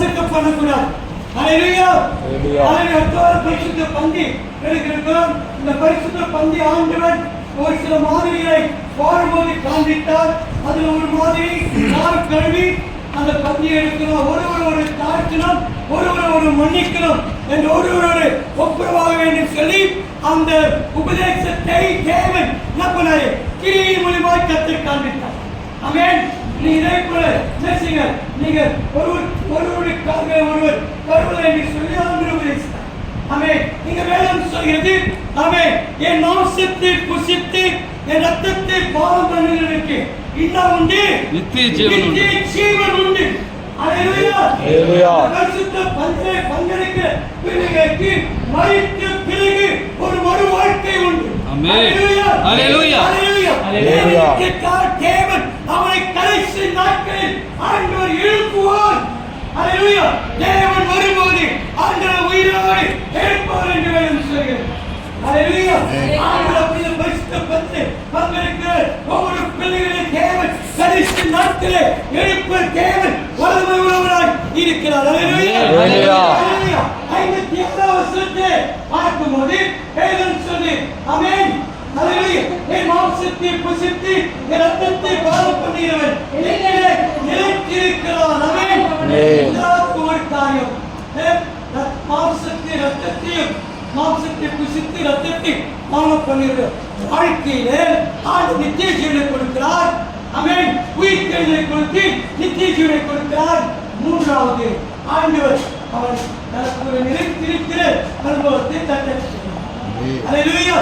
Setup பண்ணக்கூடாது. ஹalleluya. பரிசுத்த பந்தி எடுக்கிறோம். இந்த பரிசுத்த பந்தி ஆண்டவர் ஒரு சில மாதிரிகளை போடும்போது காண்பித்தார். அதுல ஒரு மாதிரி கால் கழுவி அந்த பந்தி எடுக்கணும், ஒரு தாழ்த்தணும், ஒரு மன்னிக்கணும் என்று ஒரு ஒப்புரவாக வேண்டும் சொல்லி அந்த உபதேசத்தை தேவன் என்ன பண்ணாரு? கிரியை மூலமாய் கற்றுக் காண்பித்தார். ஆமென். நீ இதே போல பேசுங்க. நீங்க ஒருவருக்காக ஒருவர் கருவலை என்று சொல்லி ஆண்டவர் உபதேசித்தார். ஆமென். நீங்க வேதம் சொல்கிறது, ஆமென், என் மாம்சத்தை புசித்து என் ரத்தத்தை பானம் பண்ணுகிறவனுக்கு இன்னும் உண்டு, நித்திய ஜீவன் உண்டு. ஹalleluya. பரிசுத்த பந்திலே பங்கெடுக்கிற பிள்ளைகளுக்கு மரித்த பிறகு ஒரு மறு வாழ்க்கை உண்டு. ஹalleluya. தேவன் அவனை கடைசி நாட்களில் ஆண்டவர் எழுப்புவார். ஹalleluya. தேவன் வரும்போது ஆண்டவர் உயிரோடு எழுப்பார் என்று வேதம் சொல்கிறது. ஹalleluya. ஆண்டவர் பரிசுத்த பந்திலே பங்கெடுக்கிற ஒவ்வொரு பிள்ளைகளையும் தேவன் கடைசி நாட்களிலே எழுப்ப தேவன் வல்லமை உள்ளவராய் இருக்கிறார். ஹalleluya. 57 வசனத்தை பார்க்கும்போது வேதம் சொல்லுது, ஆமென், ஹalleluya, என் மாம்சத்தை புசித்து என் ரத்தத்தை பானம் பண்ணுகிறவன் என்னிலே நிலைத்திருக்கிறான். ஆமென். இதற்கு ஒரு காரியம், மாம்சத்தை புசித்து ரத்தத்தை பானம் பண்ணுகிற வாழ்க்கையிலே ஆண்டவர் நித்திய ஜீவனை கொடுக்கிறார். ஆமென். உயிர்த்தெழுதலை கொடுத்து நித்திய ஜீவனை கொடுக்கிறார். மூன்றாவது, ஆண்டவர் அவர் தனக்கு ஒரு நிலைத்திருக்கிற அனுபவத்தை தட்டச்சு. ஹalleluya.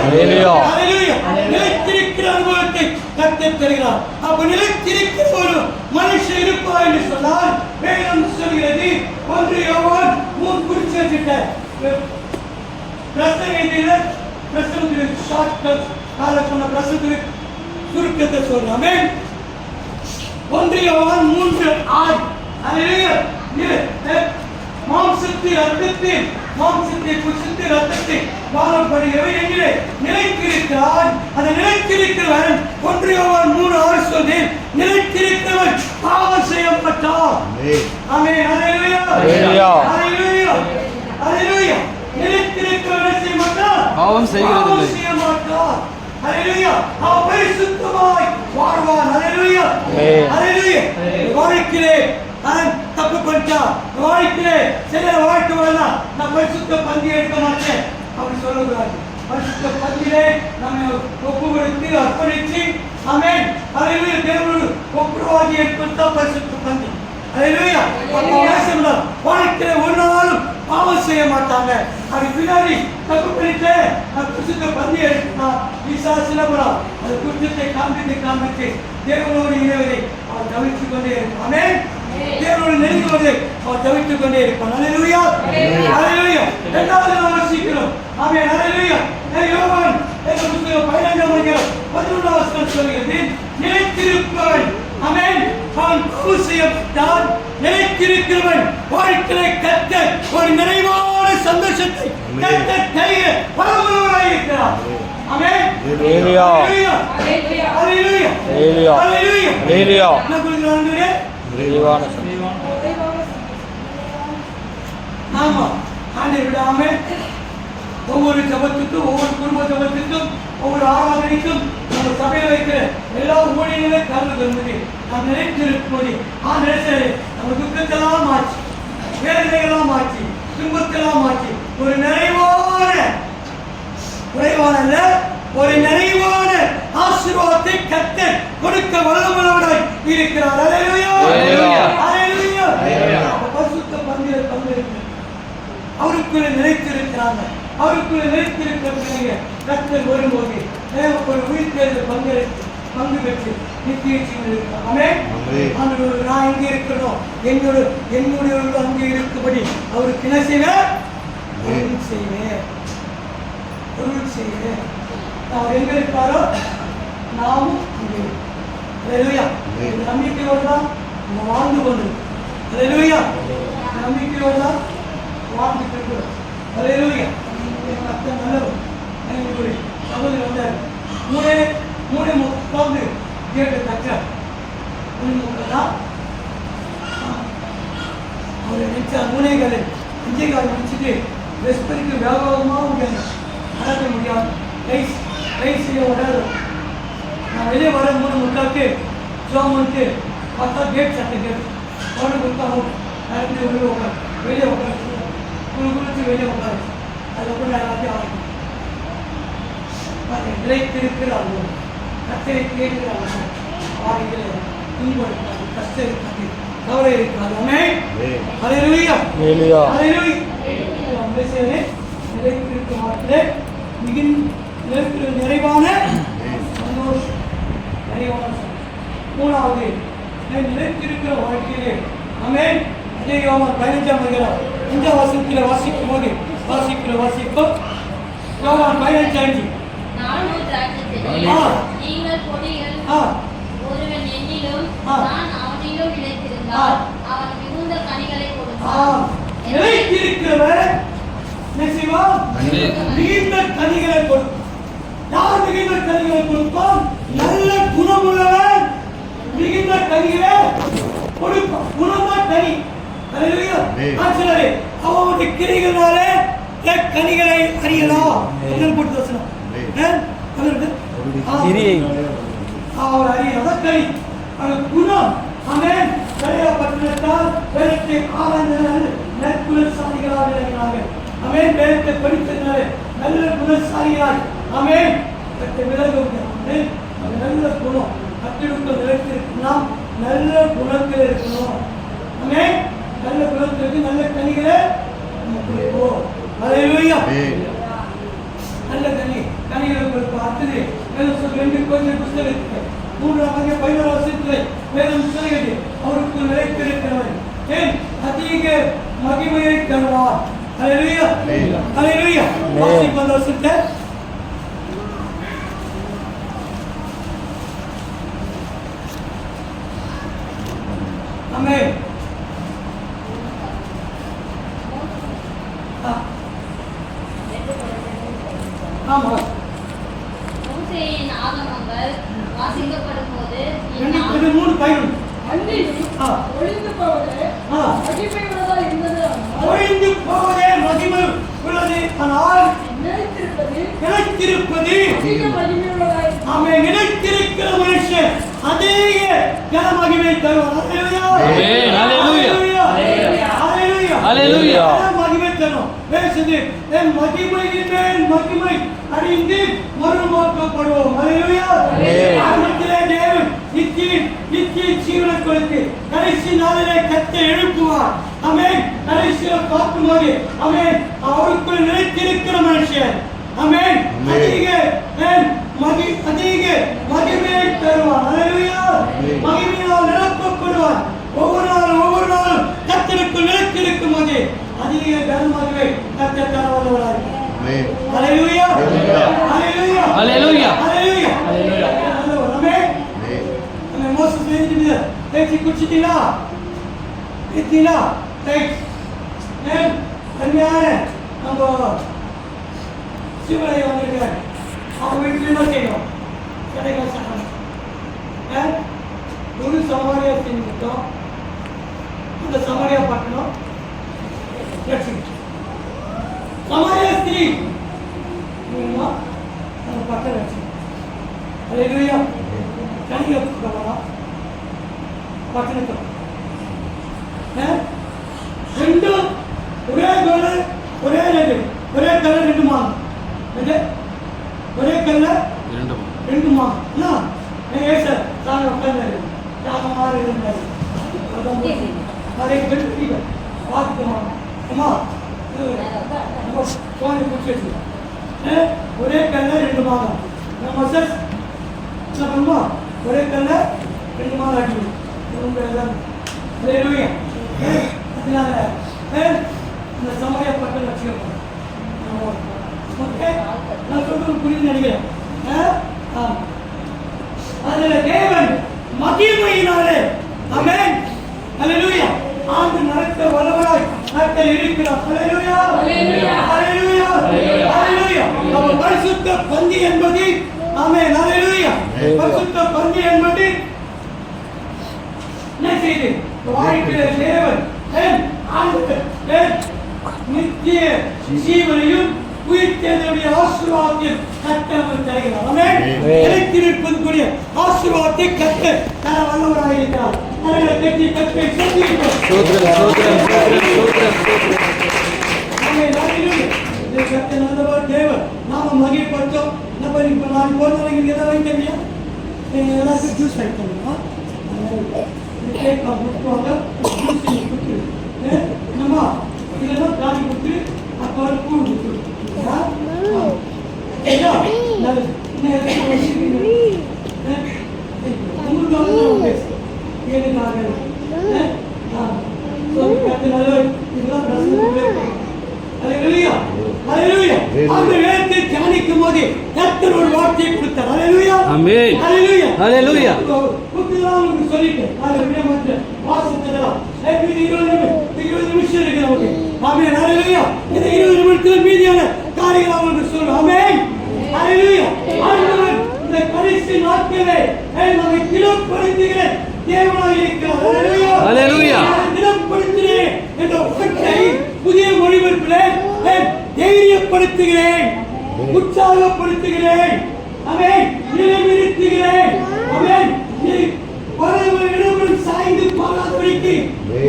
நிலைத்திருக்கிற அனுபவத்தை கற்றுத் தருகிறார். அப்ப நிலைத்திருக்கிற ஒரு மனுஷன் இருப்பார் என்று சொன்னால் வேதம் சொல்கிறது, 1 யோவான் 3 குறிச்சு வச்சுட்ட பிரசங்கத்தில் ஷார்ட்கட் சொன்ன பிரசங்கத்தில் சுருக்கத்தை சொல்றாங்க. 1 யோவான் 3:6. ஹalleluya. மாம்சத்தை புசித்து ரத்தத்தை பானம் பண்ணுகிறவன் என்கிற நிலைத்திருக்கிறான். அந்த நிலைத்திருக்கிறவன் 1 யோவான் 3:6 சொல்லி நிலைத்திருக்கிறவன் பாவம் செய்யப்பட்டான். ஆமென். ஹalleluya. நிலைத்திருக்கிறவன் செய்ய மாட்டான், பாவம் செய்ய மாட்டான். ஹalleluya. அவன் பரிசுத்தமாய் வாழ்வான். ஹalleluya. வாழ்க்கையிலே தப்பு பண்ணிட்டா, வாழ்க்கையிலே சில வாழ்க்கை வரலாம், நான் பரிசுத்த பந்தி எடுக்க மாட்டேன் அப்படி சொல்லக்கூடாது. பரிசுத்த பந்தியிலே நம்ம ஒப்பு கொடுத்து அர்ப்பணித்து, ஆமென், ஹalleluya, தேவனோடு ஒப்புரவாகி எடுத்தா பரிசுத்த பந்தி. ஹalleluya. வாழ்க்கையில ஒரு நாளும் பாவம் செய்ய மாட்டாங்க. அது பின்னாடி தப்பு பண்ணிட்டு பரிசுத்த பந்தி எடுத்தா விசாசிலபுரம் அது குற்றத்தை காண்பித்து தேவனோடு இணைவதை அவர் தவிர்த்து கொண்டே இருப்பான். ஆமென். தேவனோடு நெருங்குவதை அவர் தவிர்த்து கொண்டே இருப்பான். ஹalleluya. இரண்டாவது நாம் வாசிக்கிறோம். ஆமென். ஹalleluya. யோவான் புத்தகம் 15 வசனம் சொல்கிறது, நிலைத்திருப்பவன், ஆமென், அவன் பாவம் செய்யப்பட்டான். நிலைத்திருக்கிறவன் வாழ்க்கையை கற்ற ஒரு நிறைவான சந்தோஷத்தை கற்ற தருகிற பரமவராய் இருக்கிறார். ஆமென். என்ன கொடுக்கிறாங்க? ஆமா, ஆண்டவர் விடாம ஒவ்வொரு ஜபத்துக்கும், ஒவ்வொரு குடும்ப ஜபத்துக்கும், ஒவ்வொரு ஆராதனைக்கும், நம்ம சபையில் வைக்கிற எல்லா ஊழியர்களையும் கலந்து கொண்டு நாம் நிலைத்திருப்போம். நினைச்சாரு நம்ம துக்கத்தெல்லாம் மாற்றி, வேதனைகளாம் மாற்றி, துன்பத்தெல்லாம் மாற்றி ஒரு குறைவான ஒரு நிறைவான ஆசீர்வாதத்தை கர்த்தர் கொடுக்க வல்லவராய் இருக்கிறார். ஹalleluya. பரிசுத்த பந்தியில் பங்கெடுத்து அவருக்குள்ள நிலைத்திருக்கிறாங்க. அவருக்குள்ள நிலைத்திருக்கிறவங்க கர்த்தர் வரும்போது ஒரு உயிர்த்தெழுதல் பங்கு பெற்று நித்திய ஜீவன் இருக்கிறார். ஆமென். ஆண்டவர் நான் இங்கே இருக்கணும், என்னுடைய அங்கே இருக்கும்படி அவருக்கு என்ன செய்வேன்? அருள் செய்வேன். அவர் எங்க இருப்பாரோ நாமும் அங்கே இருப்போம். ஹalleluya. நம்பிக்கையோடு தான் நம்ம வாழ்ந்து கொண்டிருக்கோம். ஹalleluya. நம்பிக்கையோடு தான் வாழ்ந்துட்டு இருக்கிறோம். ஹalleluya. அத்தனை நல்லவர். ஒரு சகோதரர் வந்தார். மூணே முக்காந்து கேட்டு தக்க தான் ஒரு நிமிஷம் 3 5 கால் நினச்சிட்டு ரெஸ்ட் பண்ணிட்டு வேகமாக முடியாது, நடக்க முடியாது, கை செய்ய விடாது. நான் வெளியே வர 3:45 ஜோமன்ட்டு பார்த்தா கேட் சட்டை கேட் உடனே கொடுத்தாலும் நடந்து வெளியே உட்காரு, வெளியே உட்காரு, குளிச்சு வெளியே உட்காரு. அதுக்கப்புறம் நான் எல்லாத்தையும் ஆரம்பிக்கும் நிலைத்திருக்கிறாங்க, கத்தரை கேட்கிறாங்க, வாரிகளை துன்படுத்தாது, கஷ்டம் இருக்காது, கவலை இருக்காது. ஹல்லேலூயா ஹல்லேலூயா. நிலைத்திருக்கும் வார்த்தையிலே மிகுந்த நிறைவான சந்தோஷம், நிறைவான சந்தோஷம். 3வது நிலைத்திருக்கிற வாழ்க்கையிலே ஆமென். அதே யோவான் 15ஆம் அதிகாரம் 5ஆம் வசனத்தில் வாசிக்கும் போது வாசிப்போம். யோவான் 15:5. நானும் திராட்சைச்செடி, நீங்கள் கொடிகள். ஒருவன் என்னிலும் நான் அவனிலும் நிலைத்திருந்தால் அவன் மிகுந்த கனிகளை கொடுப்பான். நிலைத்திருக்கிறவர் மிகுந்த கனிகளை கொடுப்பான். யார் மிகுந்த கனிகளை கொடுப்பான்? நல்ல குணமுள்ளவர் மிகுந்த கனிகளை கொடுப்பான். குணம்தான் கனி. அவனுடைய கிரிகளாலே கனிகளை அறியலாம். போட்டு வசனம் அவர் அறியாத கனி குணம். அவன் பட்டணத்தால் வேதத்தை ஆராய்ந்தனர், நற்குணசாலிகளாக விளங்கினார்கள். அவன் வேதத்தை படித்ததினால நல்ல குணசாலிகளாய் அவன் விலகுவது நல்ல குணம். கட்டிடுக்க நிலைத்திருக்கணும், நல்ல குணத்தில் இருக்கணும். அவன் நல்ல குணத்திற்கு நல்ல கனிகளை ஹல்லேலூயா. நல்ல கனிகளை கொடுப்போம். அடுத்தது வேதம் சொல்ல 2 Korinத்தியர் புத்தகத்துக்கு 3ஆம் அதிகாரம் 11ஆம் வசனத்திலே வேதம் சொல்கிறது, அவருக்கு நிலைத்திருக்கிறவர் அதிக மகிமையை தருவார். ஹல்லேலூயா ஹல்லேலூயா. வாசிப்போம் அந்த வசனத்தை. ஆமென். ஆமா. மோசேயின் ஆகமங்கள் வாசிக்கப்படும் போது 3 பயணம் ஒளிந்து போவதே மகிமை உள்ளது, ஆனால் நிலைத்திருப்பது அவன் நிலைத்திருக்கிற மனுஷன் அதிக கன மகிமை தருவான். மகிமை தரும் பேசுது மகிமையின் மேல் மகிமை அடைந்து மறுமாக்கப்படுவோம். தேவன் நித்திய ஜீவனை கொடுத்து கடைசி நாளிலே கத்தை எழுப்புவார். ஆமென். கடைசியில் பார்க்கும்போது ஆமென் அவருக்குள் நிலைத்திருக்கிற மனுஷன் ஆமென் அதிக மகிமையை தருவான். மகிமையால் நிரப்பப்படுவான். ஒவ்வொரு நாளும் கத்தருக்குள் நிலைத்திருக்கும் போது அதிக கனமகிமை கத்த தரவல்லவராக இருக்கிறார். ஹல்லேலூயா ஹல்லேலூயா ஹல்லேலூயா ஹல்லேலூயா ஹல்லேலூயா. ஆமென். மோசஸ் பேசி குடிச்சிட்டீங்களா? ஏத்தீங்களா? ரைட். கல்யாண நம்ம சிவனை வந்திருக்காரு. அவங்க வீட்டில் என்ன செய்யணும்? கடைகள் சட்டம் ஒரு சமாரியா செஞ்சுட்டோம். அந்த சமாரியா பட்டணம் சமாரியா ஸ்திரீ அந்த பட்டம் ரட்சி. ஹல்லேலூயா. கனிகள் பட்டணத்தை ரெண்டும் ஒரே கல்லு ஒரே ரெண்டு ஒரே கல்ல 2 மாதம் ஒரே கல்ல 2 மாதம் சார் தாங்க உட்கார்ந்தாரு யாகமாக இருந்தாரு. அதை கெடுத்து பார்த்துக்கோமா அம்மா கோயில் பிடிச்சி ஒரே கல்ல 2 மாதம் நம்ம சார் என்ன பண்ணுமா ஒரே கல்ல 2 மாதம் ஆகிடும். அதனால இந்த சமயப்பட்ட வச்சுக்கணும். நான் சொல்றது புரிந்து நினைக்கிறேன். அதுல தேவன் மகிமையினாலே ஆமென் ஹல்லேலூயா ஆண்டு நடத்த வல்லவராய் கர்த்தர் இருக்கிறார். ஹல்லேலூயா ஹல்லேலூயா ஹல்லேலூயா ஹல்லேலூயா. நம்ம பரிசுத்த பந்தி என்பது ஆமென் ஹல்லேலூயா. பரிசுத்த பந்தி என்பது என்ன செய்து வாழ்க்கையில தேவன் நித்திய ஜீவனையும் உயிர்த்தெழுதலுடைய ஆசீர்வாதத்தையும் கர்த்தர் நமக்கு தருகிறார். ஆமென். நிலைத்து நிற்பதற்குரிய ஆசீர்வாதத்தை கர்த்தர் தர வல்லவராக இருக்கிறார். கரங்களை தட்டி கர்த்தரை ஸ்தோத்திரிக்கிறோம். ஆமென். ஹல்லேலூயா. இந்த கர்த்தர் நல்லவர், தேவன். நாம மகிழ்பட்டோம். நம்ம இப்ப நான் போனவங்க எதை வைக்கலையா? எல்லாருக்கும் ஜூஸ் வைக்கணுமா? கேக் கொடுத்துவாங்க, ஜூஸ் கொடுத்து நம்ம இதெல்லாம் காலி கொடுத்து அப்புறம் கூழ் கொடுத்து தியானிக்கும் போது கர்த்தர் ஒரு வார்த்தையை கொடுத்தார். ஹல்லேலூயா. ஆமென். ஹல்லேலூயா. ஹல்லேலூயா. உங்களுக்கு சொல்லிட்டேன். ஹல்லேலூயா. மாத்திர வாசத்தலாம். இது 20 நிமிஷம் இருக்கு நமக்கு. ஆமென். ஹல்லேலூயா. இந்த 20 நிமிஷத்துல மீதியான காரியங்களை உங்களுக்கு சொல்றேன். ஆமென். ஹல்லேலூயா. ஆண்டவர் இந்த கடைசி நாட்களிலே நம்மை திடப்படுத்துகிற தேவனாய் இருக்கிறார். ஹல்லேலூயா. ஹல்லேலூயா. திடப்படுத்துகிறேன் என்ற வார்த்தை புதிய மொழிபெயர்ப்பிலே தைரியப்படுத்துகிறேன், உற்சாகப்படுத்துகிறேன், ஆமென், நிலைநிறுத்துகிறேன், ஆமென், பரவலிடம் சாய்ந்து பாராதபடிக்கு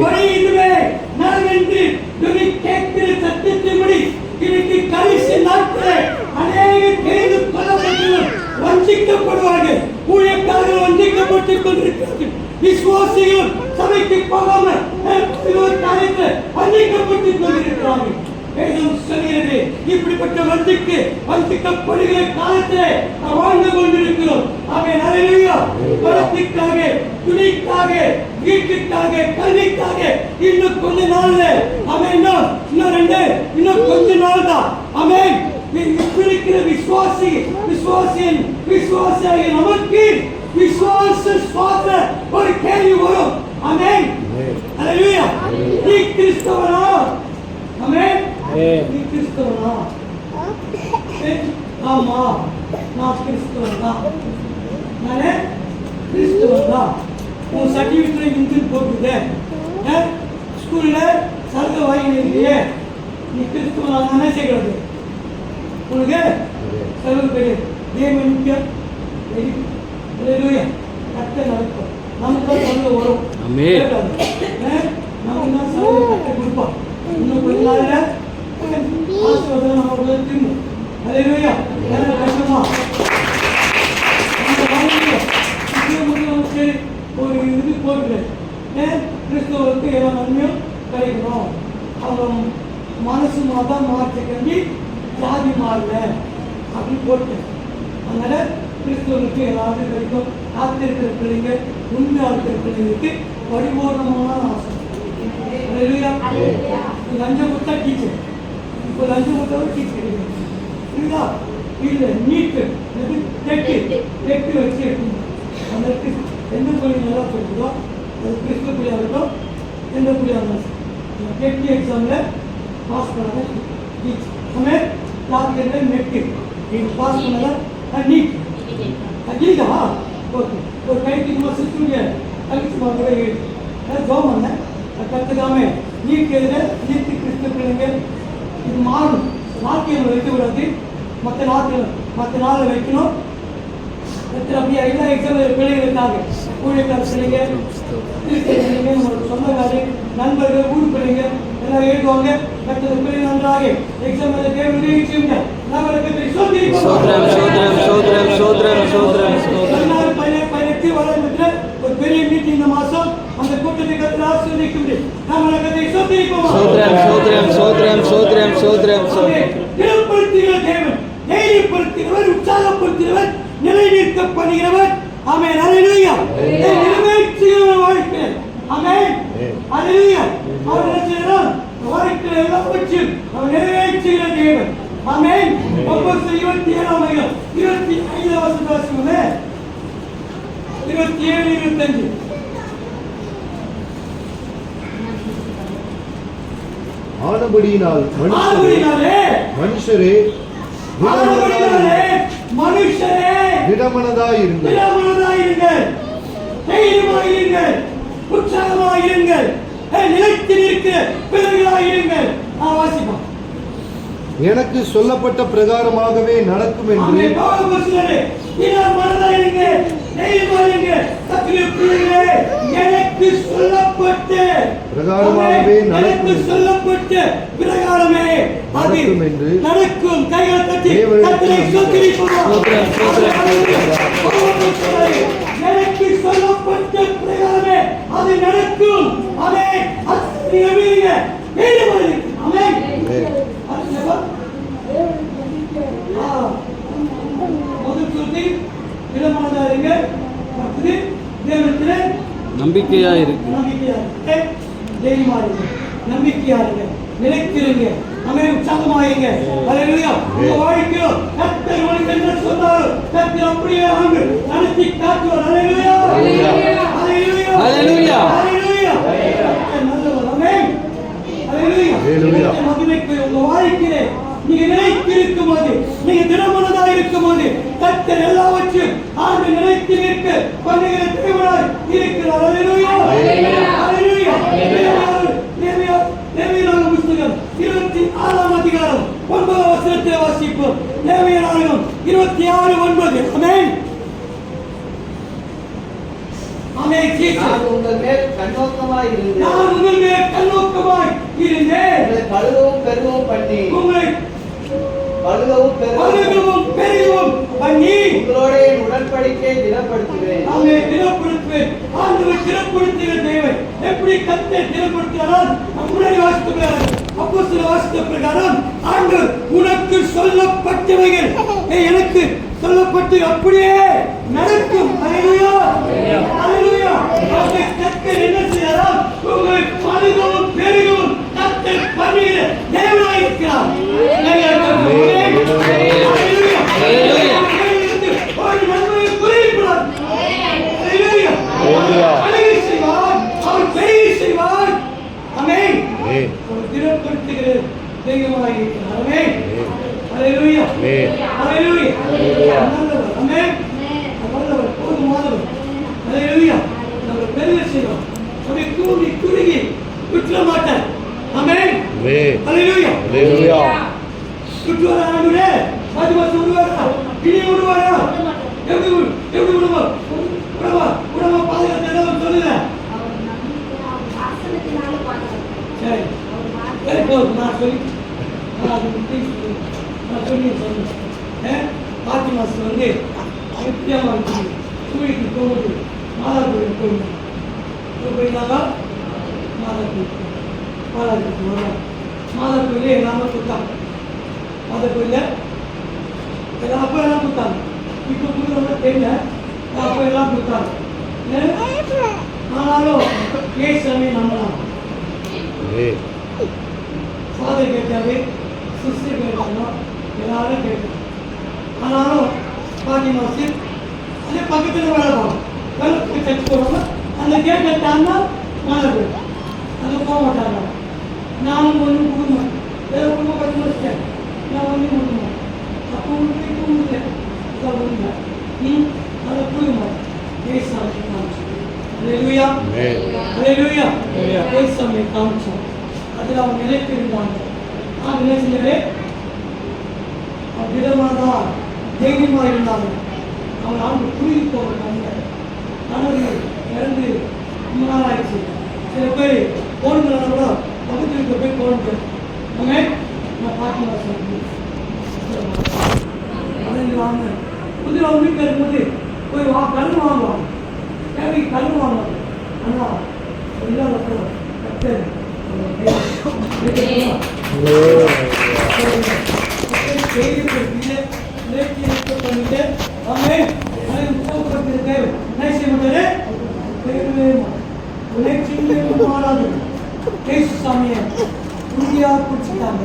வழி இதுவே நான் என்று துணி கேட்கிற சத்தியத்தின்படி இன்னைக்கு கடைசி நாட்களில் அநேக தெரிந்து கொள்ளப்பட்டவர்கள் வஞ்சிக்கப்படுவார்கள். ஊழியக்காரர்கள் வஞ்சிக்கப்பட்டுக் கொண்டிருக்கிறார்கள். விசுவாசிகள் சபைக்கு போகாமல் காரியத்தில் வஞ்சிக்கப்பட்டுக் கொண்டிருக்கிறார்கள். சொல்கிறது இப்படிப்பட்ட வஞ்சிக்கப்படுகிற காலத்திலே வாழ்ந்து கொண்டிருக்கிறோம். ஆமென். ஹல்லேலூயா. பணத்திற்காக, துணிக்காக, வீட்டுக்காக, கல்விக்காக இன்னும் கொஞ்ச நாள்ல ஆமென், இன்னும் கொஞ்ச நாள் தான். ஆமென். இருக்கிற விசுவாசியாகிய நமக்கு விசுவாச சுவாச ஒரு கேள்வி வரும். ஆமென். ஹல்லேலூயா. நீ கிறிஸ்தவனா? ஆமென். நீ கிறிஸ்தவனா? ஆமா, நான் கிறிஸ்தவன் தான். நானே கிறிஸ்தவன் தான். உன் சர்டிஃபிகேட்ல இன்ஜின் போட்டுதே, ஸ்கூல்ல சரக்கு வாங்கினீங்களே, நீ கிறிஸ்தவன் தானே செய்கிறது. உனக்கு செலவு கிடையாது. தேவன் முக்கியம். கட்ட நடக்கும். நமக்கு தான் செலவு வரும். நமக்கு தான் செலவு கட்ட கொடுப்பான். இன்னும் கொஞ்ச நாள்ல ஆசீர்வாதம் நம்ம திரும்பும். ஹல்லேலூயா. கஷ்டமா சரி ஒரு இது போட்டு கிறிஸ்தவருக்கு எல்லா நன்மையும் கிடைக்கணும். அவங்க மனசு மாதான் மாற்ற கண்டி ஜாதி மாறல அப்படின்னு போட்டு அதனால கிறிஸ்தவருக்கு எல்லாரும் கிடைக்கும். காத்திருக்கிற பிள்ளைங்க, உண்மையாக இருக்கிற பிள்ளைங்களுக்கு பரிபூர்ணமான ஆசை. லஞ்சம் கொடுத்தா டீச்சர், இப்போ லஞ்சம் கொடுத்தா டீச்சர் கிடையாது. இல்லை நீட்டு டெட்டு வச்சு எடுக்கணும். அந்த எந்த பிள்ளை நல்லா படிக்குதோ அது கிறிஸ்துவ பிள்ளையாக இருக்கட்டும், எந்த பிள்ளையாக இருந்தாலும் டெட்டு எக்ஸாமில் பாஸ் பண்ணாத டீச்சர். ஆமாம். டாக்டர் நெட்டு நீங்கள் பாஸ் பண்ணாதான் நீட் இல்லையா? ஓகே. ஒரு கைக்கு சிஸ்டருங்க கழிச்சு பார்க்கவே ஜோம் வந்தேன் கற்றுக்காம நீட் எழுத நீட்டு கிறிஸ்துவ பிள்ளைங்க இது மாறணும். நாட்டியம் வைக்கக்கூடாது, மற்ற நாளில் வைக்கணும். அப்படியே எல்லா எக்ஸாம் பிள்ளைகளுக்காக ஊழியக்கார பிள்ளைங்க, பிள்ளைங்க, நம்மளோட சொந்தக்காரு, நண்பர்கள், ஊர் பிள்ளைங்க எல்லாம் எழுதுவாங்க. மற்ற பிள்ளைங்க நன்றாக எக்ஸாம் நிகழ்ச்சியுங்க. ஒரு பெரிய மீட்டிங் இந்த மாசம் அந்த கூட்டத்தை கற்று ஆசீர்வதிக்க முடியும். நாம கதை சோதரிப்போம். திடப்படுத்துகிற தேவன், தைரியப்படுத்துகிறவர், உற்சாகப்படுத்துகிறவர், நிலைநிறுத்த பண்ணுகிறவர். ஆமென். ஹல்லேலூயா. நிறைவேற்றுகிறவர் வாழ்க்கை. ஆமென். ஹல்லேலூயா. அவர் நினைச்சார் வாழ்க்கையில் எல்லாவற்றையும் அவர் நிறைவேற்றுகிற தேவன். ஆமென். 27 25 வாசிக்குமே 27 25 ஆனபடியினால் மனுஷரே திடமனதாயிருங்கள், தைரியமாயிருங்கள், உற்சாகமாயிருங்கள், நிலைத்து நிற்கிற பிள்ளைகளாயிருங்கள். வாசிப்போம். எனக்கு சொல்லப்பட்ட பிரகாரமாகவே நடக்கும் என்று ஆமென். பவுல் சொல்றாரு, நீங்க மனதாயிருங்க, தைரியமாயிருங்க. கர்த்தருடைய பிள்ளைகளே, எனக்கு சொல்லப்பட்ட பிரகாரமாகவே எனக்கு சொல்லப்பட்ட பிரகாரமே அது நடக்கும் என்று நடக்கும். கைகளை தட்டி தேவனுடைய கர்த்தரை ஸ்தோத்திரிப்போம். பவுல் சொல்றாரு, எனக்கு சொல்லப்பட்ட பிரகாரமே அது நடக்கும். ஆமென். அது நம்பிங்க. தைரியமாயிருங்க. ஆமென். நம்பிக்கையாருங்க, நிலைத்திருங்க, நம்மை உற்சாகமாயிருங்க. அல்லேலூயா. உங்க வாழ்க்கையில கர்த்தர் உங்களுக்கு என்ன சொன்னாரோ கர்த்தர் அப்படியே ஆண்டு நடத்தி காட்டுவார். அல்லேலூயா. அல்லேலூயா. அல்லேலூயா. அல்லேலூயா. நல்லவர். ஆமென். அல்லேலூயா. அல்லேலூயா. மகிமைக்கு உங்க வாழ்க்கையிலே நீங்க நிலைத்திருக்கும் போது, நீங்க திடமனதாக இருக்கும் போது கர்த்தர் எல்லாவற்றையும் ஆண்டு நிலைத்து நிற்க பண்ணுகிற தேவனாய் இருக்கிறார். அல்லேலூயா. அல்லேலூயா. லேவியராகமம் புத்தகம் 26ஆம் அதிகாரம் 9ஆம் வசனத்தை வாசிப்போம். லேவியராகமம் 26:9. ஆமென். ஆமென். நான் உங்கள் மேல் கண்ணோக்கமாய் இருந்தேன். நான் உங்கள் மேல் கண்ணோக்கமாய் இருந்தேன். உங்களை பழுகவும் பெருகவும் பண்ணி உங்களை பழுகவும் பெருகவும் பண்ணி உங்களோட என் உடன்படிக்கையை திடப்படுத்துவேன். ஆமென். திடப்படுத்துவேன். ஆண்டவர் திடப்படுத்துகிற தேவன். எப்படி கர்த்தர் திடப்படுத்துகிறார்? முன்னாடி வாசித்த அப்போஸ்தலர் வாசித்த பிரகாரம் ஆண்டவர் உனக்கு சொல்லப்பட்டவைகள் எனக்கு சொல்லப்பட்டு அப்படியே நடக்கும். அல்லேலூயா. அல்லேலூயா. கர்த்தர் என்ன செய்கிறார்? உங்களை பழுகவும் பெருகவும் கர்த்தர் பண்ணுகிற தேவனாய் இருக்கிறார். சுற்றுவாரே மதுமத்து விடுவாரா? இனி விடுவாரா? எப்படி விடுவோம்? உடம்பா பாதுகாத்து சொல்லுங்க. சரி சரி போதும். நான் சொல்லி சொன்னேன். பாத்தி மாசம் வந்து எப்படியாமா இருக்கு சூழிக்கு போகுது. மாதா கோயில் போயிருந்தாங்க. மாதா கோயில் மாதா கோயிலே எல்லாமே கொடுத்தாங்க. மாதா கோயில அப்போ எல்லாம் கொடுத்தாங்க. இப்போ கொடுக்குறவங்க தெரியல. அப்போ எல்லாம் கொடுத்தாங்க. ஆனாலும் ஏசாமி நம்பலாம். ஃபாதர் கேட்டாவே, சிஸ்டர் கேட்டாங்க, எல்லாரும் கேட்டாங்க. ஆனாலும் பாட்டி மாசு அதே பக்கத்தில் வேலைப்பாங்க. வேலை சர்ச் போடுவாங்க. அந்த கேட்டை தாண்டா மாதா கோயில் அங்கே போக மாட்டாங்க. நானும் ஒன்றும் கொடுங்க வேறு குடும்ப கற்று வச்சுட்டேன். நான் ஒன்றும் கொடுங்க அப்போ உங்களுக்கு கொடுங்க கொடுங்க நீ அதை கொடுங்க. ஏசாமி காமிச்சோம். அல்லேலூயா. அல்லேலூயா. ஏசாமி காமிச்சோம். அதில் அவங்க நிலைத்திருந்தாங்க. நான் நினைச்சிலே விதமானதான் தைரியமாக இருந்தாங்க. அவங்க அவங்க புரிஞ்சு போகிறாங்க. கணவர் இறந்து ரொம்ப நாள் ஆயிடுச்சு. சில பேர் போன்களை கூட பக்கத்தில் இருக்க போய் போன் அவங்க நான் பார்க்க சொல்லுங்க வாங்க. புதிய அவங்க வீட்டில் இருக்கும்போது போய் கல் வாங்குவாங்க. தேவைக்கு கல் வாங்குவாங்க. ஆனால் இல்லாத கத்தர் உறுதியாக குடிச்சிட்டாங்க.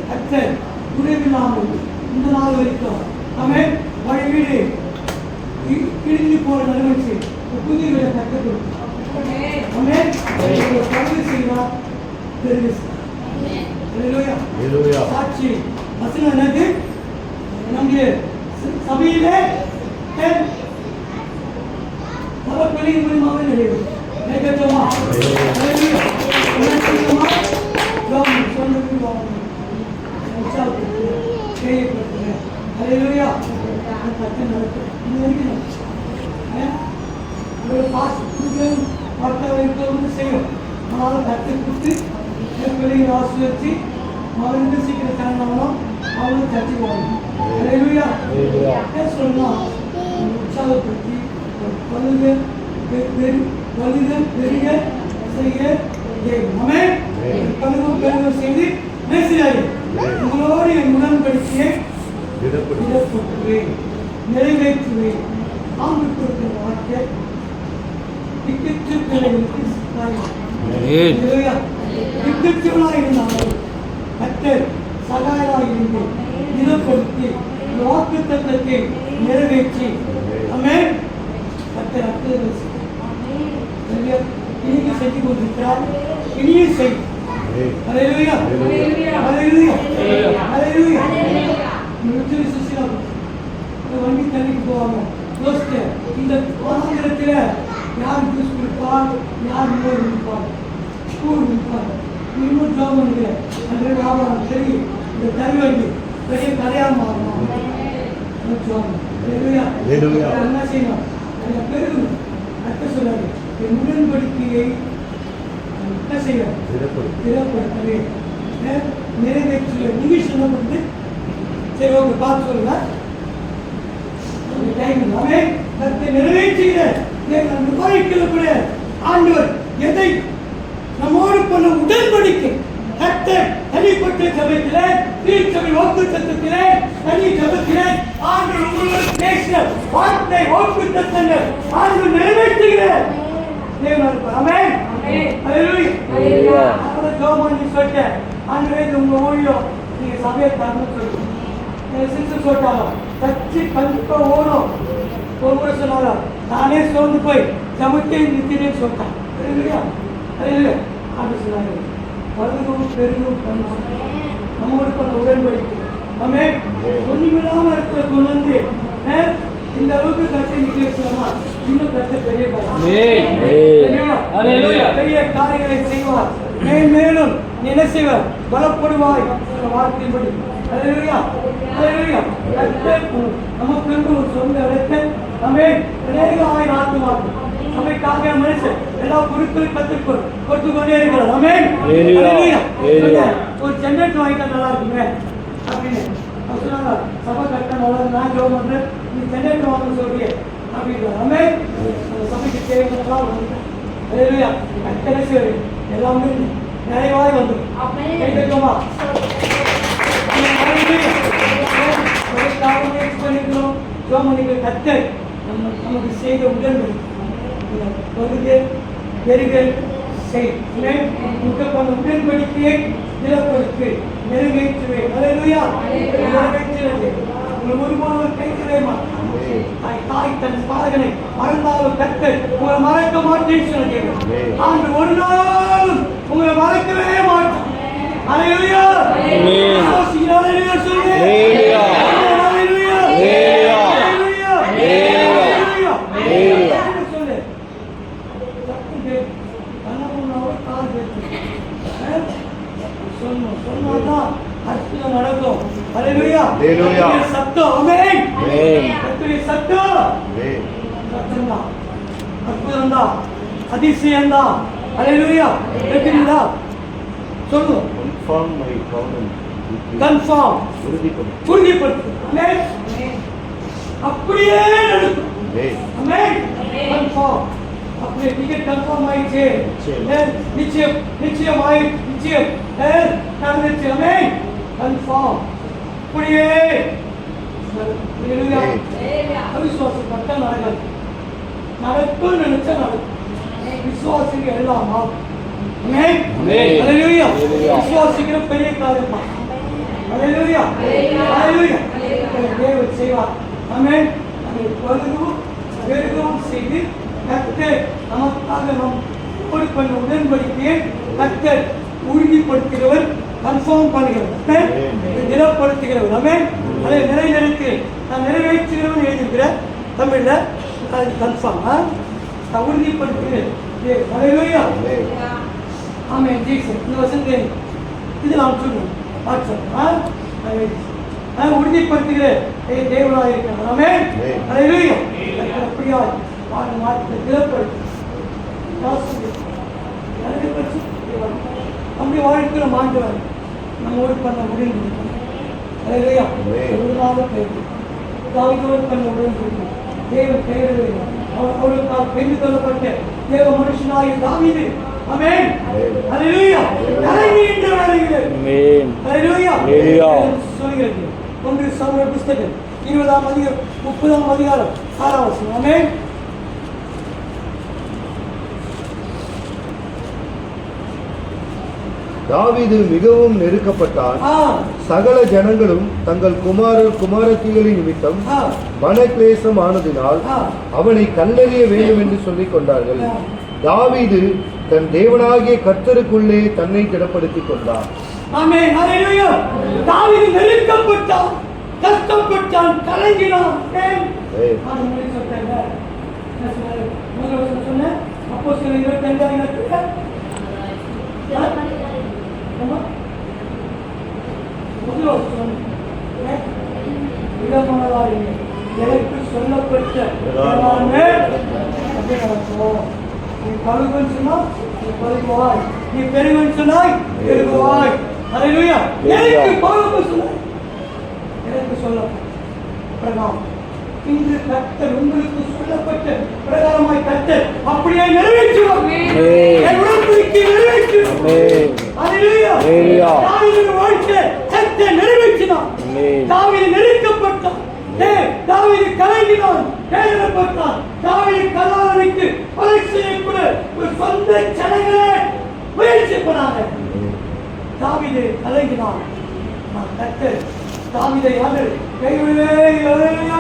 கத்தர் உதவில்லாமல் இந்த நாள் வரைக்கும் அவன் வழி வீடு கிழிஞ்சு போற நிலைமைச்சு புதிய வீடை கட்ட கொடுத்தான். சாட்சி வசனம் என்னது? நம்முடைய சபையிலே பலப்பள்ளி மூலியமாக நிறைவேறும். நினைக்கட்டுமா? சொன்னது கொடுத்து என் பிள்ளைங்களை ஆசீர்வதிச்சு மகனுக்கு சீக்கிரம் கலந்தாலும் அவங்களும் சர்ச்சைக்கு வரணும். ஹல்லேலூயா. ஏன் சொன்னா உற்சாகப்படுத்தி பழுதல் பெருக செய்ய ஆமென். பழுதல் செய்து பேசுகிறார்கள். உங்களோடு என் உடன்படிக்கையை திடப்படுத்துவேன், நிறைவேற்றுவேன். ஆண்டு கொடுத்த வார்த்தை திக்கற்றவர்களுக்கு திக்கற்றவனாக இருந்தாலும் கர்த்தர் சகாயராக இருந்து திடப்படுத்தி வாக்குத்தத்தத்தை நிறைவேற்றி ஆமென். கர்த்தர் அற்புதங்கள் செய்தார். இன்னைக்கு செஞ்சு கொண்டிருக்கிறார், இனியும் செய். ஹல்லேலூயா. ஹல்லேலூயா. ஹல்லேலூயா. முற்றிலும் சுசிலா வண்டி தள்ளிட்டு போவாங்க. யோசிச்சு இந்த வாகனத்தில் யார் ஜூஸ் கொடுப்பார், யார் மோர் கொடுப்பார், ஸ்கூல் கொடுப்பார். இன்னும் ஜாப் பண்ணுங்க அன்றைய வியாபாரம் சரி. இந்த தள்ளுவண்டி பெரிய கதையாக மாறணும். என்ன செய்யணும்? அதை பெருகணும். அர்த்த சொல்லாது என் உடன்படிக்கையை என்ன செய்ய திடப்படுத்தவே நிறைவேற்ற நீங்க சொல்லப்பட்டு சரி ஓகே பார்த்து சொல்லுங்க. நிறைவேற்றுகிற கூட ஆண்டவர் எதை நம்மோடு பண்ண உடன்படிக்கை தனிப்பட்ட சபையிலே திருச்சபை வாக்கு தத்துவத்திலே தனி சபத்திலே ஆண்டவர் உங்களோடு பேசின வார்த்தை வாக்கு தத்தங்கள் ஆண்டவர் நிறைவேற்றுகிற தேவன். ஆமென். ஹல்லேலூயா. அவரை ஜோமனி சொல்லிட்டு ஆண்டவரே உங்க ஊழியம் நீங்க சபையை தரணும்னு சொல்லுங்க. சிஸ்டர் சொல்லிட்டாங்க சச்சி கண்டிப்பா ஓடும். ஒரு முறை சொன்னாங்க நானே சோர்ந்து போய் சமைக்க நிறுத்தினேன்னு சொல்லிட்டேன். ஹல்லேலூயா. ஹல்லேலூயா. அப்படி சொன்னாங்க பருகும் பெருகும் நம்மோடு பண்ண உடன்படிக்கை. ஆமென். ஒண்ணுமில்லாம இருக்கிற கொண்டு வந்து இந்த அளவுக்கு கற்று நிகழ்ச்சியமா இன்னும் கற்று பெரிய பெரிய காரியங்களை செய்வார். மேலும் என்ன செய்வார்? பலப்படுவாய் வார்த்தையின்படி. ஹல்லேலூயா. ஹல்லேலூயா. நமக்கு ஒரு சொந்த இடத்தை ஆமென். அநேக ஆயிரம் ஆத்துமாக்கள் சபைக்காக மனுஷன் எல்லா பொருட்களையும் கற்றுக்கொள் கொடுத்து கொண்டே இருக்கிறார். ஆமென். ஹல்லேலூயா. ஒரு ஜெனரேட்டர் வாங்கிட்டா நல்லா இருக்குங்க அப்படின்னு சொன்னாங்க. சபை கட்ட நல்லா நான் ஜோம் பண்றேன், நீ ஜெனரேட்டர் வாங்க சொல்றீங்க அப்படின்னு. ஆமென். சபைக்கு தேவையானதெல்லாம் வந்து ஹல்லேலூயா. அத்தனை சரி எல்லாமே நிறைவாய் வந்துடும். கேட்கலாமா? பண்ணிக்கிறோம் கத்தர் நமக்கு செய்த உடன்படிக்கை பெருகல் செய் உடன்படிக்கையை நிலப்படுத்து நிறைவேற்றுவேன். ஹல்லேலூயா. நிறைவேற்றுவது உங்கள் ஒருமானவர் கைக்கிறேமா தாய் தன் பாதகனை மறந்தாலும் கர்த்தர் உங்களை மறக்க மாட்டேன்னு சொல்லுங்க. ஆண்டு ஒரு நாளும் உங்களை மறக்கவே மாட்டேன். ஹல்லேலூயா. ஹல்லேலூயா சொல்லுங்க. ஹல்லேலூயா. ஹல்லேலூயா. ஹல்லேலூயா. ஹல்லேலூயா. சொல்லு. தப்பு கண்ணமுன்னாவே கால் பேசு. சொன்னாதான் அற்புதம் நடக்கும். ஹல்லேலூயா. ஹல்லேலூயா. சத்தம். ஆமென். ஆமென். கர்த்தருடைய சத்தம். ஆமென். சத்தம்தான் அற்புதம்தான் அதிசயம்தான். ஹல்லேலூயா. கேக்குறீங்களா? சொல்லு. கன்ஃபார்ம் உறுதிப்படுத்து. ஆமென். அப்படியே நடக்கும். ஆமென். கன்ஃபார்ம் அப்படியே டிக்கெட் கன்ஃபார்ம் ஆயிடுச்சு. நிச்சயம் நிச்சயமாய் நிச்சயம் நடந்துச்சு. ஆமென். கன்ஃபார்ம் அப்படியே அவிசுவாசம் பட்டா நடக்காது. நடக்கும் நினைச்சா நடக்கும். விசுவாசிகள் எல்லாமா? விசுவாசிக்கிற பெரிய காரியமா? ஹல்லேலூயா. ஹல்லேலூயா. தேவன் செய்வார். ஆமென். அதை பருகவும் பெருகவும் செய்து கர்த்தர் நமக்காக நாம் பண்ண உடன்படிக்கையை கர்த்தர் உறுதிப்படுத்துகிறவர், கன்ஃபார்ம் பண்ணுகிறவர், நிலப்படுத்துகிறவர். ஆமென். அதை நிறைவேற்றி நான் நிறைவேற்றுகிறவன் எழுதியிருக்கிற தமிழ்ல கன்ஃபார்ம் உறுதிப்படுத்துகிறேன். ஹல்லேலூயா. ஆமென். ஜீசஸ் இந்த வசனத்தை இது நாம் சொல்லுவோம். வாட்ஸ்அப் உறுதிப்படுத்துகிற தேவனாக இருக்கிறார். ஆமென். ஹல்லேலூயா. அப்படியா வார்த்தை திறப்படுத்து நம்முடைய வாழ்க்கையில மாற்றுவார். நம்மோடு பண்ண உடன்படிக்கை அல்லேலூயா. ஒரு நாள் பேர் தாவீதோடு பண்ண உடன்படிக்கை தேவன் கைவிடவில்லை. அவருக்காக பெய்து கொள்ளப்பட்ட தேவ மனுஷனாகிய தாவீது, ஆமென், அல்லேலூயா, இறங்கி இந்த வேளையிலே, ஆமென், அல்லேலூயா, சொல்கிறது 1 சாமுவேல் புத்தகம் 20ஆம் அதிகாரம் 30ஆம் அதிகாரம் 6ஆம் வசனம். ஆமென். தாவீது மிகவும் நெருக்கப்பட்டான். சகல ஜனங்களும் தங்கள் குமாரர் குமாரத்திகளின் நிமித்தம் மனக்லேசம் ஆனதினால் அவனை கல்லெறிய வேண்டும் என்று சொல்லிக் கொண்டார்கள். தாவீது தன் தேவனாகிய கர்த்தருக்குள்ளே தன்னை திடப்படுத்திக் கொண்டான். ஆமென், அல்லேலூயா. தாவீது நெருக்கப்பட்டான், கஷ்டப்பட்டான், கலங்கினான். அப்போஸ்தலர் 25 எனக்கு சொல்லப்பட்ட நீ பழுவன் சொன்னால் நீ பழுகுவாய், நீ பெருவன் சொன்னாய் பெருகுவாய். அல்லேலூயா. எனக்கு பழுவன் சொன்னாய், எனக்கு சொல்லப்பட்ட பிரகாரம் இன்று கர்த்தர் உங்களுக்கு சொல்லப்பட்ட பிரகாரமாய் கர்த்தர் அப்படியே நிறைவேற்றுவார். என் உடன்படிக்கை நிறைவேற்றுவார். அல்லேலூயா. தாவீதின் வாழ்க்கை கர்த்தர் நிறைவேற்றினார். தாவீது நெருக்கப்பட்டான், தாவீது கலங்கினான், வேதனைப்பட்டான். தாவீது கல்லாலைக்கு கொலை செய்யக்கூட ஒரு சொந்த ஜனங்களே முயற்சி பண்ணாங்க. தாவீது கலங்கினான். கர்த்தர் தாவீதை யாரு கைவிடவே இல்லையா?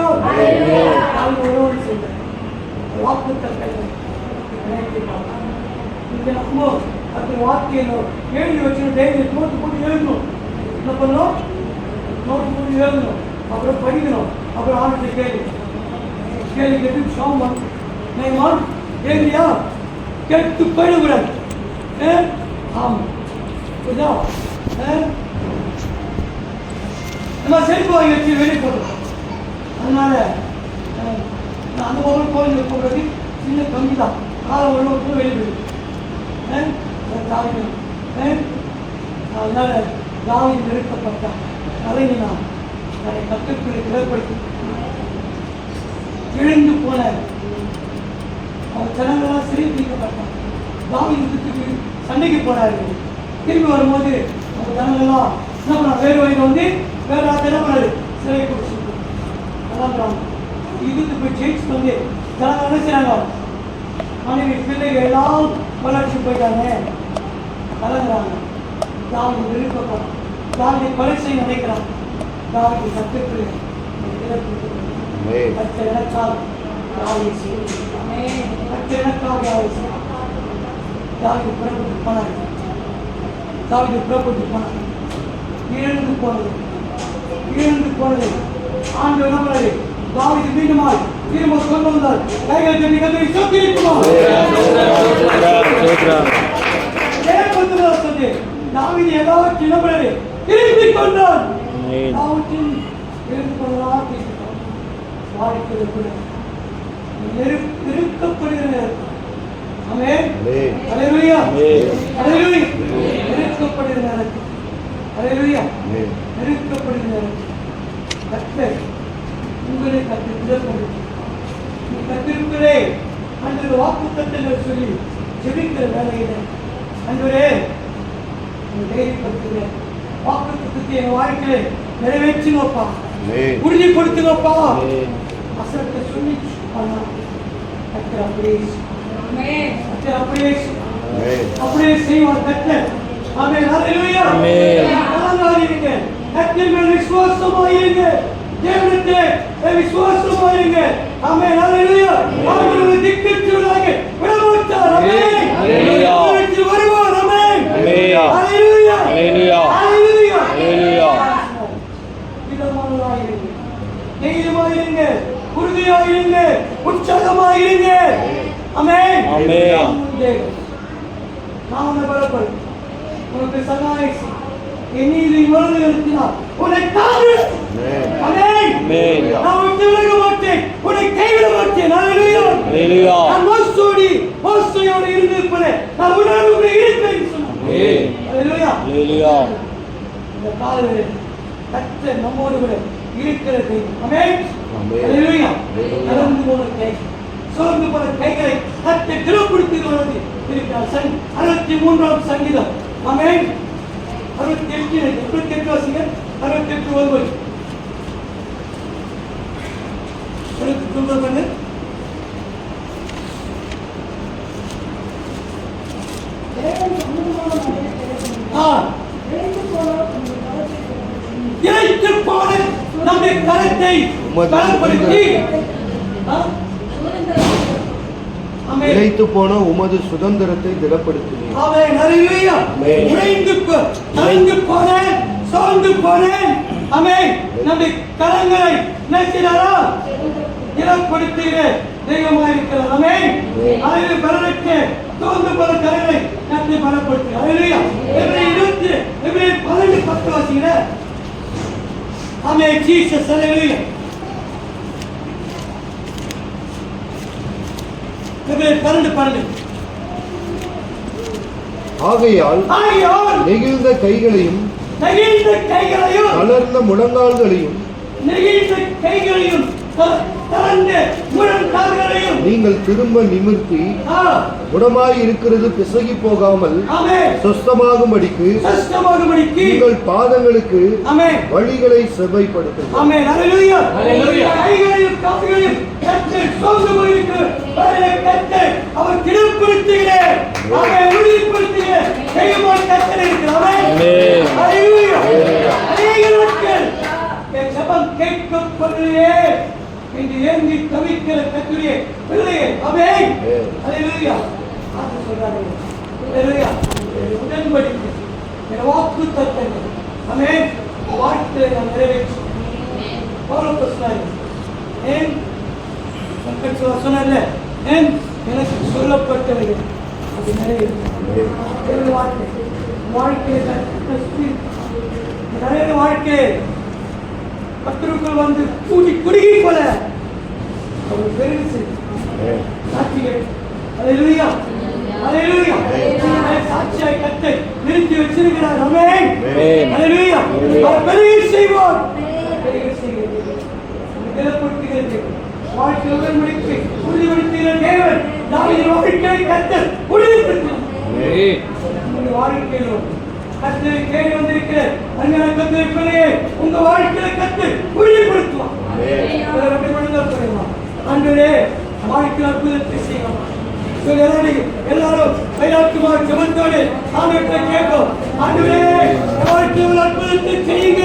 தாவீது ஒருவன் செய்தார். வாக்குத்தத்தங்கள் இங்க நம்ம அந்த வாக்கியம் எழுதி வச்சு டெய்லி நோட்டு போட்டு எழுதணும். என்ன பண்ணணும்? நோட்டு போட்டு எழுதணும், அப்புறம் படிக்கணும், அப்புறம் ஆண்டு கேள்வி கேட்டு சோமன் நெய்மான் எழுதியா கேட்டு போயிடக்கூடாது. ஆமாம், புரியுதா? நம்ம செருப்பு வாங்கி வச்சு வெளியே போடுறோம். அதனால நான் அந்த பக்கம் கோயிலுக்கு போடுறது சின்ன கம்மி தான். காலம் ஒன்று வெளியே போயிடுது. அதனால தாவீது நெருக்கப்பட்டான், கலங்கினான், தன்னை கர்த்தருக்குள்ளே திடப்படுத்தி எழுந்து போன அவன் ஜனங்களால் சிறைப்பிடிக்கப்பட்டான். தாவீதுக்கு சண்டைக்கு போனார்கள். திரும்பி வரும்போது அந்த ஜனங்கள்லாம் என்ன பண்ண வேறு வயது வந்து வேறு என்ன பண்ணாரு சிறை கொடுத்து அதான் இதுக்கு போய் ஜெயிச்சு வந்து ஜனங்கள் என்ன செய்யறாங்க, மனைவி பிள்ளைகள் எல்லாம் வளர்ச்சி போயிட்டாங்க, கலங்குறாங்க. தாவீது விருப்பப்படும், தாவீதை கொலை செய்ய நினைக்கிறான். தாவீது கர்த்தருக்குள்ளே கர்த்தர் எனக்காக தாவீது செய்தார். கர்த்தர் எனக்காக தாவீது செய்தார். தாவீது புறப்பட்டு போனார். தாவீது புறப்பட்டு போனார். இழந்து போனது ஆண்டு நம்பரை தாவீது மீண்டுமாய் திரும்ப கொண்டு வந்தார். கைகள் தண்ணி கதை சொத்தி இருக்குமாறு தாவீது எல்லாவற்றையும் நம்பரை திருப்பி கொண்டார். எல்லாவற்றையும் திருப்பி கொண்டதாக பேசிட்டார். வாழ்க்கையில் நெருக்கப்படுகிற நேரம். ஆமென், அல்லேலூயா, அல்லேலூயா. நெருக்கப்படுகிற நேரத்தில், அல்லேலூயா, நெருக்கப்படுகிற நேரத்தில் கர்த்தர் உங்களை கர்த்தர் திடப்படுத்தி நீ கர்த்தருக்குள்ளே அந்த வாக்குத்தத்தங்கள் சொல்லி ஜெபிக்கிற வேலையில அன்றுவரே தைரியப்படுத்துகிறேன். வாக்குத்தத்தத்தை என் வாழ்க்கையில நிறைவேற்றுங்கப்பா, உறுதிப்படுத்துங்கப்பா. அசத்தை சொல்லி கர்த்தர் அப்படியே செய்வார் கர்த்தர். ஆமென், அல்லேலூயா. கலங்காதீங்க, கர்த்தர் மேல் விசுவாசமாயிருங்க, தேவனிடத்திலே விசுவாசமாயிருங்க. ஆமென், அல்லேலூயா. அவர்களுக்கு திக்கற்றவர்களாக விடமாட்டார். ஆமென், அல்லேலூயா. வருவார். ஆமென், அல்லேலூயா, அல்லேலூயா, அல்லேலூயா, அல்லேலூயா. இதமாயிருங்க, தைரியமாயிருங்க, உறுதியாயிருங்க, உற்சாகமாயிருங்க. ஆமென், ஆமென். நான் உன்னை பலப்படுத்த உனக்கு சகாயம் என் நீதி வலது நிறுத்தினார் உன்னை தாங்கு. ஆமென், நான் உன்னை விலக மாட்டேன், உன்னை கைவிட மாட்டேன். அல்லேலூயா, அல்லேலூயா. நான் மோசோடு இருந்து இருப்பேன், நான் உன்னோடு இருப்பேன் சொன்னார். அல்லேலூயா. இந்த காலையில் கர்த்தர் நம்மோடு கூட இருக்கிற தெய்வம். ஆமென். அல்லேலூயா. நடந்து போன கை, சோர்ந்து போன கைகளை கர்த்தர் திடப்படுத்துகிறது இருக்கிறார். 63ஆம் சங்கீதம். ஆமென். 68 வாசிங்க. 68 ஒன்பது. 69 பண்ணு. இழைத்து போன நம்முடைய கரத்தை பலப்படுத்தி இழைத்து போன உமது சுதந்திரத்தை திடப்படுத்தினீர். ஆமென். அல்லேலூயா. உடைந்து போனேன், சோர்ந்து போனேன். ஆமென். நம்முடைய கரங்களை நினைக்கிறாரா? திடப்படுத்துகிறேன் தெய்வமாய் இருக்கிறார். ஆமென். அதில் பலருக்கு சோர்ந்து போன கரங்களை கட்டி பலப்படுத்து. அல்லேலூயா. எபிரேயர் 12:10 வாசிங்க. ஆமென். ஜீசஸ். அல்லேலூயா. எபிரேயர் 12:12. ஆகையால் நெகிழ்ந்த கைகளையும் தளர்ந்த முழங்கால்களையும் நீங்கள் திரும்ப நிமிர்த்தி குணமாய் இருக்கிறது பிசகி போகாமல் சொஸ்தமாகும்படிக்கு உங்கள் பாதங்களுக்கு வழிகளை செவ்வைப்படுத்துங்கள். அவர் திடப்படுத்துகிறேன், உறுதிப்படுத்துகிறேன். ஜபம் கேட்கப்படலையே என்று ஏங்கி தவிக்கிற கர்த்தருடைய பிள்ளையே. ஆமென். அல்லேலூயா. ஆமென் சொல்றாரு. அல்லேலூயா. உடன்படிக்கை, என் வாக்குத்தத்தங்கள். ஆமென். வாழ்க்கையை நான் நிறைவேற்றுவேன். பவுல் சொன்னார். ஏன் சங்கட் சொன்னார்ல, ஏன் எனக்கு சொல்லப்பட்டவைகள் அது நிறைவேறும். வாழ்க்கையை நிறைய வாழ்க்கை கர்த்தருக்குள் வந்து கூடி குறுகி போல அவர் பெருசு சாட்சிகள். அல்லேலூயா. அல்லேலூயா. சாட்சியாய் கர்த்தர் நிறுத்தி வச்சிருக்கிறார். ஆமென். அல்லேலூயா. அவர் பெரிய செய்வார். பெரிய செய்கிறது. திடப்படுத்துகிறது. வாழ்க்கை உடன்படிக்கை உறுதிப்படுத்துகிற தேவன். தாவீதின் வாழ்க்கையை கர்த்தர் உறுதிப்படுத்தினார். உங்கள் வாழ்க்கையிலும் கர்த்தரை தேடி வந்திருக்கிற அன்பான கர்த்தருடைய பிள்ளையே, உங்க வாழ்க்கையில கர்த்தர் உறுதிப்படுத்துவார். ஆண்டவரே, வாழ்க்கையில் அற்புதத்தை செய்யலாம். எல்லாரும் கையாட்டுமாறு ஜெபத்தோடு ஆண்டவரை கேட்போம். ஆண்டவரே, வாழ்க்கையில் அற்புதத்தை செய்யுங்க.